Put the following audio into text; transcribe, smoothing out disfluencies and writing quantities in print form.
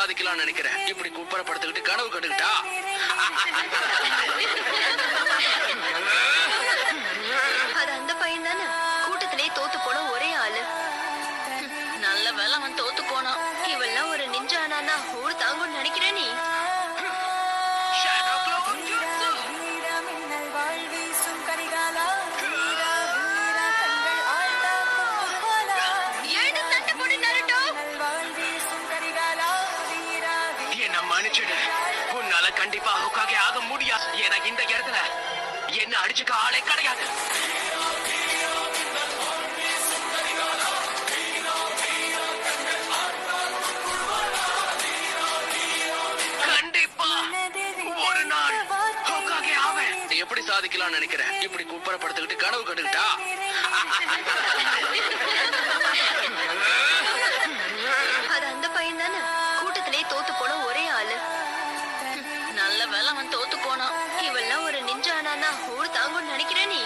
சாதிக்கலாம்னு நினைக்கிறேன். இப்படி குப்பரப்படுத்திக்கிட்டு கனவு கண்டுகிட்டா அது அந்த பையன் தானே கூட்டத்திலே தோத்து போன ஒரே ஆளு. நல்ல வேலை அவன் தோத்து போனான். இவெல்லாம் ஒரு நிஞ்சா ஆனா ஊர் தாங்கும்னு நினைக்கிறேன் நீ. என்ன மன்னிச்சிடு. உன்னால கண்டிப்பா ஹோக்காகே ஆக முடியாது. எனக்கு இந்த இடத்துல என்ன அடிச்சுக்க ஆளே கிடையாது. கண்டிப்பா ஒரு நாள் ஹோக்காகே ஆவேன். எப்படி சாதிக்கலாம்னு நினைக்கிறேன். இப்படி குப்பரப்படுத்திக்கிட்டு கனவு கண்டுகிட்டா அது அந்த பையன் தானே கூட்டத்திலே தோத்து போன ஒரே ஆளு. நல்ல வேலை அவன் தோத்து போனான். இவெல்லாம் ஒரு நிஞ்சா ஆனா ஊர் தாங்கும்னு நினைக்கிறேன் நீ.